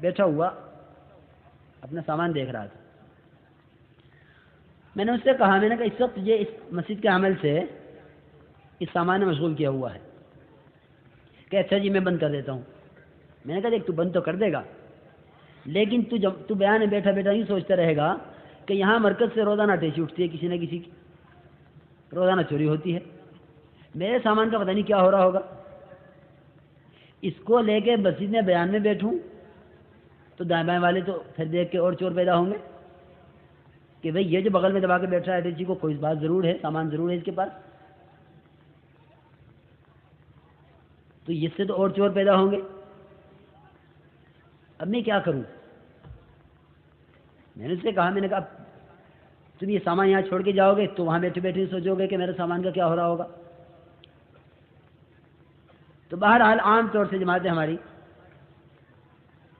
بیٹھا ہوا اپنا سامان دیکھ رہا تھا. میں نے اس سے کہا، میں نے کہا اس وقت یہ اس مسجد کے عمل سے اس سامان نے مشغول کیا ہوا ہے. کہ اچھا جی میں بند کر دیتا ہوں. میں نے کہا دیکھ تو بند تو کر دے گا، لیکن تو بیان میں بیٹھا بیٹھا یوں سوچتا رہے گا کہ یہاں مرکز سے روزانہ ٹیچی اٹھتی ہے، کسی نہ کسی کی روزانہ چوری ہوتی ہے، میرے سامان کا پتہ نہیں کیا ہو رہا ہوگا. اس کو لے کے مسجد میں بیان میں بیٹھوں تو دائیں بائیں والے تو پھر دیکھ کے اور چور پیدا ہوں گے کہ بھئی یہ جو بغل میں دبا کے بیٹھ رہا ہے ٹیچی کو، کوئی بات ضرور ہے، سامان ضرور ہے اس کے پاس. تو اس سے تو اور چور پیدا ہوں گے. اب میں کیا کروں؟ میں نے اس سے کہا، میں نے کہا تم یہ سامان یہاں چھوڑ کے جاؤ گے تو وہاں بیٹھے بیٹھے سوچو گے کہ میرے سامان کا کیا ہو رہا ہوگا. تو بہرحال عام طور سے جماعتیں ہماری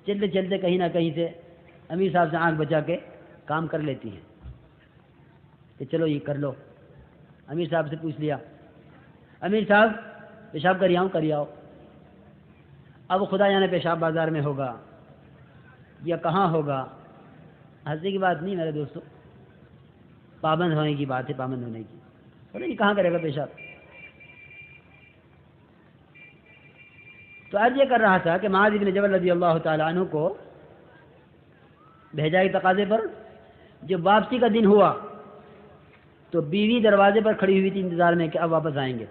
چلتے چلتے کہیں نہ کہیں سے امیر صاحب سے آنکھ بچا کے کام کر لیتی ہیں کہ چلو یہ کر لو. امیر صاحب سے پوچھ لیا، امیر صاحب پیشاب کری آؤ. اب خدا جانے پیشاب بازار میں ہوگا یا کہاں ہوگا. ہنسی کی بات نہیں میرے دوستوں، پابند ہونے کی بات ہے، پابند ہونے کی. بولے یہ کہاں کرے گا پیشاب؟ تو عرض یہ کر رہا تھا کہ معاذ بن جبل رضی اللہ تعالیٰ عنہ کو بھیجا کے تقاضے پر جب واپسی کا دن ہوا تو بیوی دروازے پر کھڑی ہوئی تھی انتظار میں کہ اب واپس آئیں گے.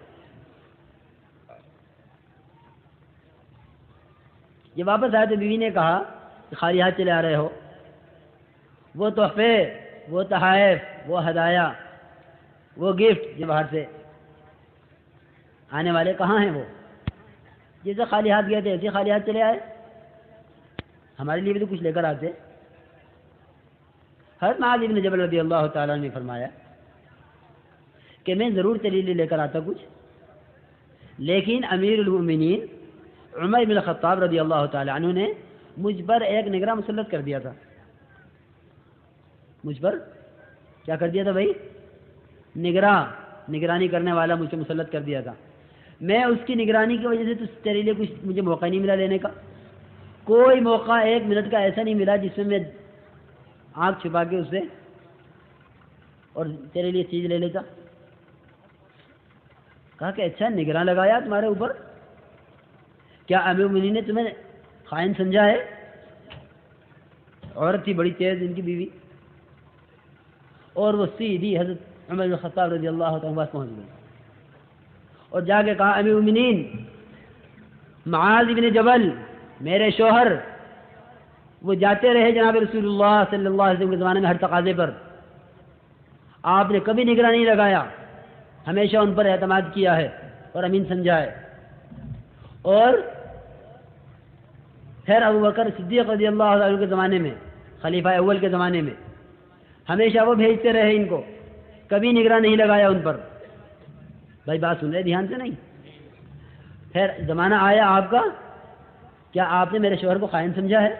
جب واپس آئے تو بیوی نے کہا کہ خالی ہاتھ چلے آ رہے ہو، وہ تحفے، وہ تحائف، وہ ہدایہ، وہ گفٹ جو باہر سے آنے والے کہاں ہیں؟ وہ جیسے خالی ہاتھ گئے تھے ایسے خالی ہاتھ چلے آئے. ہمارے لیے بھی تو کچھ لے کر آتے. حضرت معاذ بن جبل رضی اللہ تعالیٰ نے فرمایا کہ میں ضرور تیرے لیے لے کر آتا کچھ، لیکن امیر المؤمنین عمر بن الخطاب رضی اللہ تعالیٰ عنہ نے مجھ پر ایک نگراں مسلط کر دیا تھا. مجھ پر کیا کر دیا تھا بھائی؟ نگرانی کرنے والا مجھ سے مسلط کر دیا تھا. میں اس کی نگرانی کی وجہ سے تو تیرے لیے کچھ مجھے موقع نہیں ملا لینے کا. کوئی موقع ایک منٹ کا ایسا نہیں ملا جس میں آنکھ چھپا کے اس سے اور تیرے لیے چیز لے لیتا. کہا کہ اچھا نگراں لگایا تمہارے اوپر، کیا امیر المؤمنین نے تمہیں خائن سمجھا ہے؟ عورت تھی بڑی تیز ان کی بیوی، اور وہ سیدھی حضرت عمر بن خطاب رضی اللہ تعالیٰ عنہ پہنچ گئی اور جا کے کہا امیر المؤمنین معاذ بن جبل میرے شوہر وہ جاتے رہے جناب رسول اللہ صلی اللہ علیہ وسلم کے زمانے میں ہر تقاضے پر، آپ نے کبھی نگراں نہیں لگایا، ہمیشہ ان پر اعتماد کیا ہے اور امین سمجھا ہے. اور پھر ابو بکر صدیق رضی اللہ عنہ کے زمانے میں، خلیفہ اول کے زمانے میں ہمیشہ وہ بھیجتے رہے ان کو، کبھی نگراں نہیں لگایا ان پر. بھائی بات سن رہے دھیان سے نہیں؟ پھر زمانہ آیا آپ کا، کیا آپ نے میرے شوہر کو خائن سمجھا ہے؟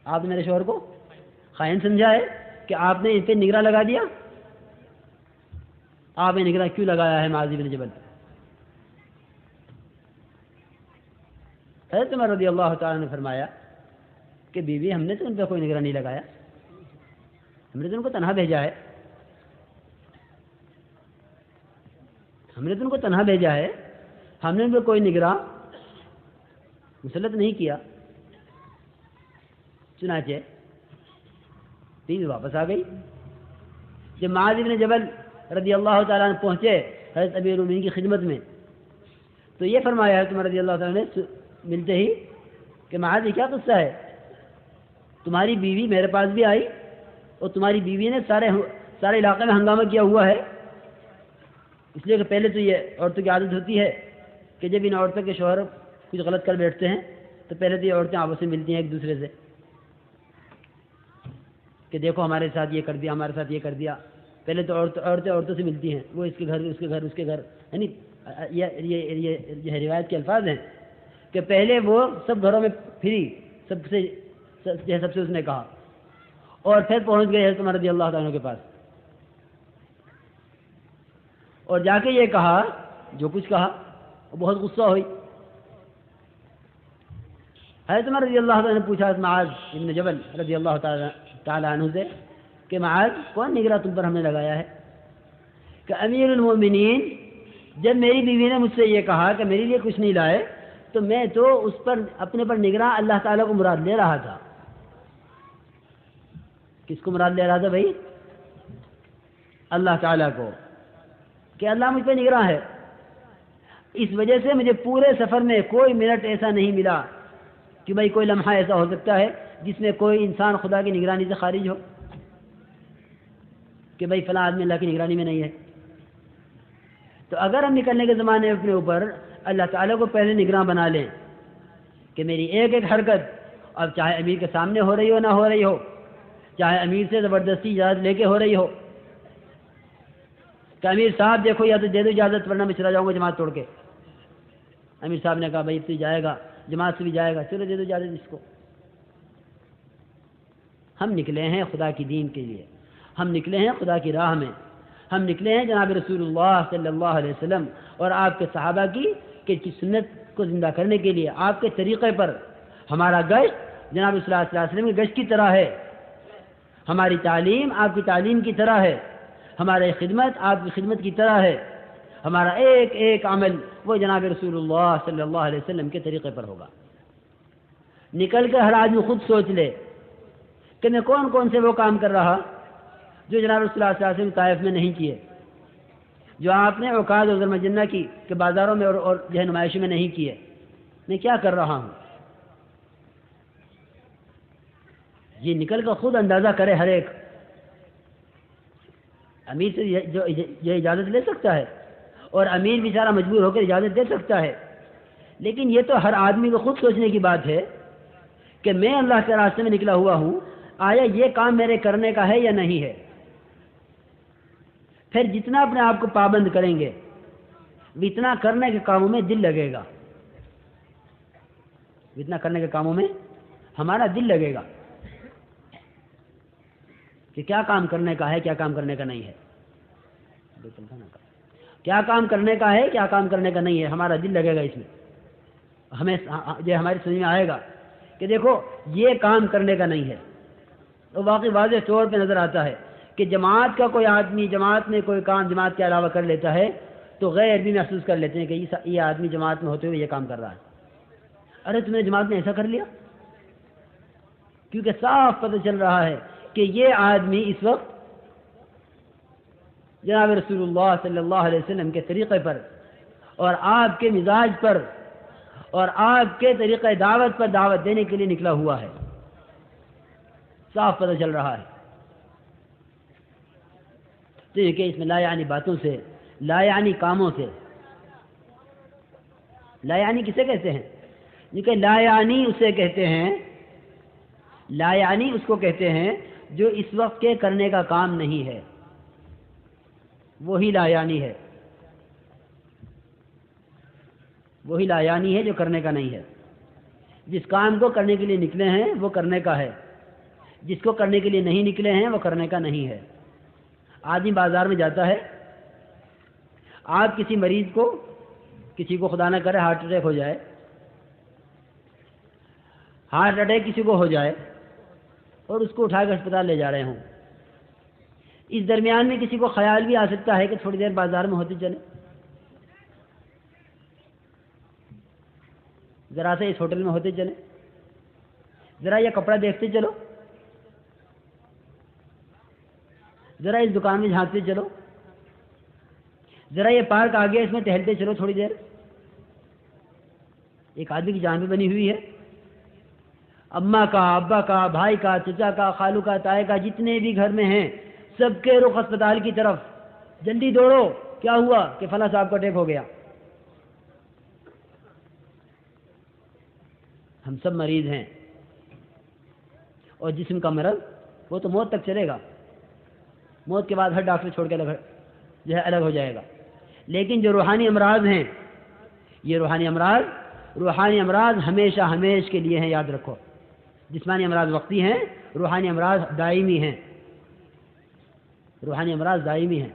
آپ نے میرے شوہر کو خائن سمجھا ہے کہ آپ نے ان پہ نگراں لگا دیا؟ آپ نے نگراں کیوں لگایا ہے معاذ بن جبل؟ حضرت عمر رضی اللہ تعالیٰ نے فرمایا کہ بیوی ہم نے تو ان پہ کوئی نگراں نہیں لگایا، ہم نے تو ان کو تنہا بھیجا ہے، ہم نے تو ان کو تنہا بھیجا ہے، ہم نے ان پہ کوئی نگراں مسلط نہیں کیا. چنانچہ بیوی واپس آ گئی. جب معاذ بن جبل رضی اللہ تعالیٰ عنہ پہنچے حضرت امیر المؤمنین کی خدمت میں تو یہ فرمایا حضرت عمر رضی اللہ تعالیٰ نے ملتے ہی کہ معاذ یہ کیا قصہ ہے؟ تمہاری بیوی میرے پاس بھی آئی اور تمہاری بیوی نے سارے علاقے میں ہنگامہ کیا ہوا ہے. اس لیے کہ پہلے تو یہ عورتوں کی عادت ہوتی ہے کہ جب ان عورتوں کے شوہر کچھ غلط کر بیٹھتے ہیں تو پہلے تو یہ عورتیں آپس میں ملتی ہیں ایک دوسرے سے کہ دیکھو ہمارے ساتھ یہ کر دیا، ہمارے ساتھ یہ کر دیا. پہلے تو عورتیں عورتوں سے ملتی ہیں، وہ اس کے گھر اس کے گھر اس کے گھر، یعنی یہ روایت کے الفاظ ہیں کہ پہلے وہ سب گھروں میں پھری سب سے اس نے کہا اور پھر پہنچ گئے حضرت عمر رضی اللہ تعالیٰ کے پاس اور جا کے یہ کہا جو کچھ کہا. بہت غصہ ہوئی. حضرت عمر رضی اللہ عنہ نے پوچھا معاذ ابن جبل رضی اللہ تعالی عنہ سے کہ معاذ کون نگراں تم پر ہم نے لگایا ہے؟ کہ امیر المومنین جب میری بیوی نے مجھ سے یہ کہا کہ میرے لیے کچھ نہیں لائے تو میں تو اس پر اپنے پر نگراں اللہ تعالیٰ کو مراد لے رہا تھا۔ کس کو مراد لے رہا تھا بھائی؟ اللہ تعالیٰ کو، کہ اللہ مجھ پہ نگراں ہے۔ اس وجہ سے مجھے پورے سفر میں کوئی منٹ ایسا نہیں ملا کہ بھائی کوئی لمحہ ایسا ہو سکتا ہے جس میں کوئی انسان خدا کی نگرانی سے خارج ہو کہ بھائی فلاں آدمی اللہ کی نگرانی میں نہیں ہے۔ تو اگر ہم نکلنے کے زمانے میں اپنے اوپر اللہ تعالیٰ کو پہلے نگراں بنا لیں کہ میری ایک ایک حرکت، اب چاہے امیر کے سامنے ہو رہی ہو نہ ہو رہی ہو، چاہے امیر سے زبردستی اجازت لے کے ہو رہی ہو کہ امیر صاحب دیکھو یا تو دے دو اجازت ورنہ میں چلا جاؤں گا جماعت توڑ کے۔ امیر صاحب نے کہا بھائی تو جائے گا، جماعت سے بھی جائے گا، چلو دے دو اجازت اس کو۔ ہم نکلے ہیں خدا کی دین کے لیے، ہم نکلے ہیں خدا کی راہ میں، ہم نکلے ہیں جناب رسول اللہ صلی اللہ علیہ وسلم اور آپ کے صحابہ کی سنت کو زندہ کرنے کے لیے۔ آپ کے طریقے پر ہمارا گشت جناب صلی اللہ علیہ وسلم کے گشت کی طرح ہے، ہماری تعلیم آپ کی تعلیم کی طرح ہے، ہماری خدمت آپ کی خدمت کی طرح ہے، ہمارا ایک ایک عمل وہ جناب رسول اللہ صلی اللہ علیہ وسلم کے طریقے پر ہوگا۔ نکل کر ہر آدمی خود سوچ لے کہ میں کون کون سے وہ کام کر رہا جو جناب رسول اللہ صلی اللہ علیہ وسلم طائف میں نہیں کیے، جو آپ نے عکاظ اور ذوالمجنہ کی کہ بازاروں میں اور جو ہے نمائشوں میں نہیں کیے، میں کیا کر رہا ہوں؟ یہ نکل کر خود اندازہ کرے ہر ایک۔ امیر سے یہ اجازت لے سکتا ہے اور امیر بیچارہ مجبور ہو کر اجازت دے سکتا ہے، لیکن یہ تو ہر آدمی کو خود سوچنے کی بات ہے کہ میں اللہ کے راستے میں نکلا ہوا ہوں، آیا یہ کام میرے کرنے کا ہے یا نہیں ہے؟ پھر جتنا اپنے آپ کو پابند کریں گے اتنا کرنے کے کاموں میں دل لگے گا، اتنا کرنے کے کاموں میں ہمارا دل لگے گا کہ کیا کام کرنے کا ہے، کیا کام کرنے کا نہیں ہے، کیا کام کرنے کا ہے، کیا کام کرنے کا نہیں ہے، ہمارا دل لگے گا اس میں۔ ہمیں یہ ہماری سمجھ میں آئے گا کہ دیکھو یہ کام کرنے کا نہیں ہے، تو واقعی واضح طور پہ نظر آتا ہے کہ جماعت کا کوئی آدمی جماعت میں کوئی کام جماعت کے علاوہ کر لیتا ہے تو غیر بھی محسوس کر لیتے ہیں کہ یہ آدمی جماعت میں ہوتے ہوئے یہ کام کر رہا ہے۔ ارے تم نے جماعت میں ایسا کر لیا، کیونکہ صاف پتہ چل رہا ہے کہ یہ آدمی اس وقت جناب رسول اللہ صلی اللہ علیہ وسلم کے طریقے پر اور آپ کے مزاج پر اور آپ کے طریقہ دعوت پر دعوت دینے کے لیے نکلا ہوا ہے، صاف پتہ چل رہا ہے۔ تو یہ کہ اس میں لا یعنی باتوں سے، لا یعنی کاموں سے، لا یعنی کسے کہتے ہیں؟ کیونکہ لا یعنی اسے کہتے ہیں، لا یعنی اس کو کہتے ہیں جو اس وقت کے کرنے کا کام نہیں ہے، وہی لا یعنی ہے، وہی لا یعنی ہے جو کرنے کا نہیں ہے۔ جس کام کو کرنے کے لیے نکلے ہیں وہ کرنے کا ہے، جس کو کرنے کے لیے نہیں نکلے ہیں وہ کرنے کا نہیں ہے۔ آدمی بازار میں جاتا ہے، آپ کسی مریض کو، کسی کو خدا نہ کرے ہارٹ اٹیک ہو جائے، ہارٹ اٹیک کسی کو ہو جائے اور اس کو اٹھا کر اسپتال لے جا رہے ہوں، اس درمیان میں کسی کو خیال بھی آ سکتا ہے کہ تھوڑی دیر بازار میں ہوتے چلے، ذرا سے اس ہوٹل میں ہوتے چلے، ذرا یہ کپڑا دیکھتے چلو، ذرا اس دکان میں جھانکتے چلو، ذرا یہ پارک آ گیا اس میں ٹہلتے چلو تھوڑی دیر۔ ایک آدمی کی جان بھی بنی ہوئی ہے، اماں کا، ابا کا، بھائی کا، چچا کا، خالو کا، تائے کا، جتنے بھی گھر میں ہیں سب کے رخ اسپتال کی طرف، جلدی دوڑو، کیا ہوا کہ فلاں صاحب کو اٹیک ہو گیا۔ ہم سب مریض ہیں اور جسم کا مرض وہ تو موت تک چلے گا، موت کے بعد ہر ڈاکٹر چھوڑ کے جو ہے الگ ہو جائے گا، لیکن جو روحانی امراض ہیں یہ روحانی امراض ہمیشہ ہمیش کے لیے ہیں، یاد رکھو۔ جسمانی امراض وقتی ہیں، روحانی امراض دائمی ہیں، روحانی امراض دائمی ہیں۔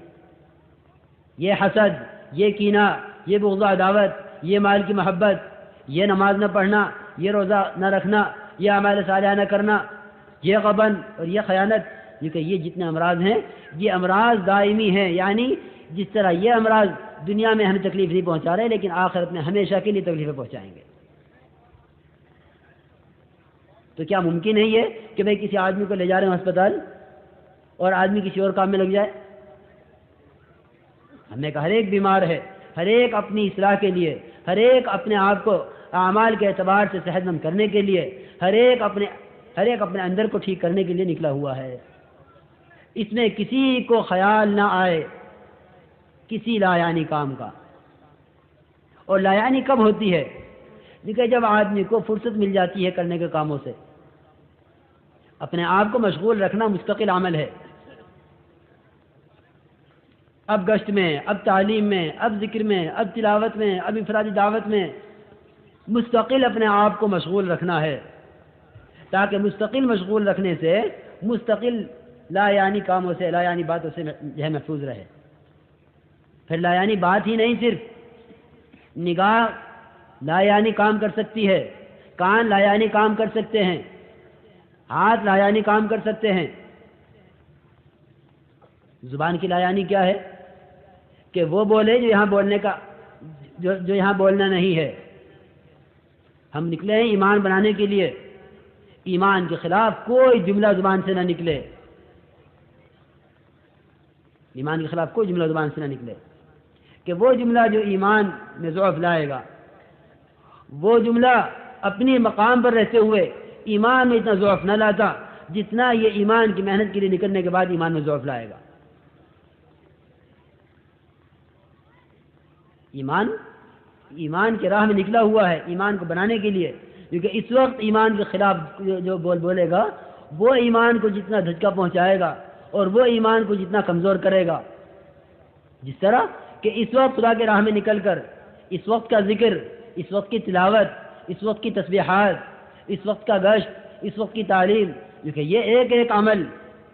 یہ حسد، یہ کینہ، یہ بغض و عداوت، یہ مال کی محبت، یہ نماز نہ پڑھنا، یہ روزہ نہ رکھنا، یہ اعمال صالحہ نہ کرنا، یہ غبن اور یہ خیانت، کیونکہ یہ جتنے امراض ہیں یہ امراض دائمی ہیں، یعنی جس طرح یہ امراض دنیا میں ہمیں تکلیف نہیں پہنچا رہے لیکن آخرت میں ہمیشہ کے لیے تکلیفیں پہنچائیں گے۔ تو کیا ممکن ہے یہ کہ بھئی کسی آدمی کو لے جا رہے ہیں ہسپتال اور آدمی کسی اور کام میں لگ جائے؟ ہم نے کہا ہر ایک بیمار ہے، ہر ایک اپنی اصلاح کے لیے، ہر ایک اپنے آپ کو اعمال کے اعتبار سے صحت مند کرنے کے لیے، ہر ایک اپنے اندر کو ٹھیک کرنے کے لیے نکلا ہوا ہے۔ اس میں کسی کو خیال نہ آئے کسی لا یعنی کام کا۔ اور لا یعنی کب ہوتی ہے؟ دیکھیں جب آدمی کو فرصت مل جاتی ہے کرنے کے کاموں سے۔ اپنے آپ کو مشغول رکھنا مستقل عمل ہے۔ اب گشت میں، اب تعلیم میں، اب ذکر میں، اب تلاوت میں، اب انفرادی دعوت میں مستقل اپنے آپ کو مشغول رکھنا ہے، تاکہ مستقل مشغول رکھنے سے مستقل لا یعنی کاموں سے، لا یعنی باتوں سے جو ہے محفوظ رہے۔ پھر لا یعنی بات ہی نہیں، صرف نگاہ لا یعنی کام کر سکتی ہے، کان لا یعنی کام کر سکتے ہیں، ہاتھ لا یعنی کام کر سکتے ہیں۔ زبان کی لا یعنی کیا ہے؟ کہ وہ بولے جو یہاں بولنا نہیں ہے۔ ہم نکلے ہیں ایمان بنانے کے لیے، ایمان کے خلاف کوئی جملہ زبان سے نہ نکلے، ایمان کے خلاف کوئی جملہ زبان سے نہ نکلے، کہ وہ جملہ جو ایمان میں ضعف لائے گا، وہ جملہ اپنی مقام پر رہتے ہوئے ایمان میں اتنا ضعف نہ لاتا جتنا یہ ایمان کی محنت کے لیے نکلنے کے بعد ایمان میں ضعف لائے گا۔ ایمان کے راہ میں نکلا ہوا ہے ایمان کو بنانے کے لیے، کیونکہ اس وقت ایمان کے خلاف جو بولے گا وہ ایمان کو جتنا دھچکا پہنچائے گا اور وہ ایمان کو جتنا کمزور کرے گا، جس طرح کہ اس وقت خدا کے راہ میں نکل کر اس وقت کا ذکر، اس وقت کی تلاوت، اس وقت کی تسبیحات، اس وقت کا گشت، اس وقت کی تعلیم، کیونکہ یہ ایک ایک عمل،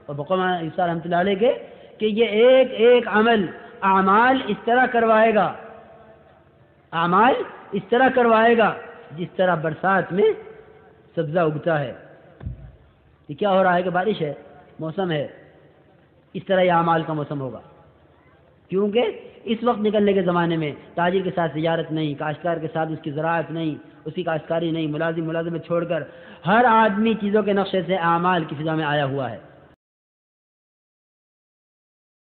اور بقول عیسیٰ رحمۃ اللہ علیہ کہ یہ ایک ایک عمل اعمال اس طرح کروائے گا، اعمال اس طرح کروائے گا جس طرح برسات میں سبزہ اگتا ہے۔ یہ کیا ہو رہا ہے کہ بارش ہے، موسم ہے، اس طرح یہ اعمال کا موسم ہوگا، کیونکہ اس وقت نکلنے کے زمانے میں تاجر کے ساتھ تجارت نہیں، کاشتکار کے ساتھ اس کی زراعت نہیں، اس کی کاشتکاری نہیں، ملازمت چھوڑ کر ہر آدمی چیزوں کے نقشے سے اعمال کی فضا میں آیا ہوا ہے۔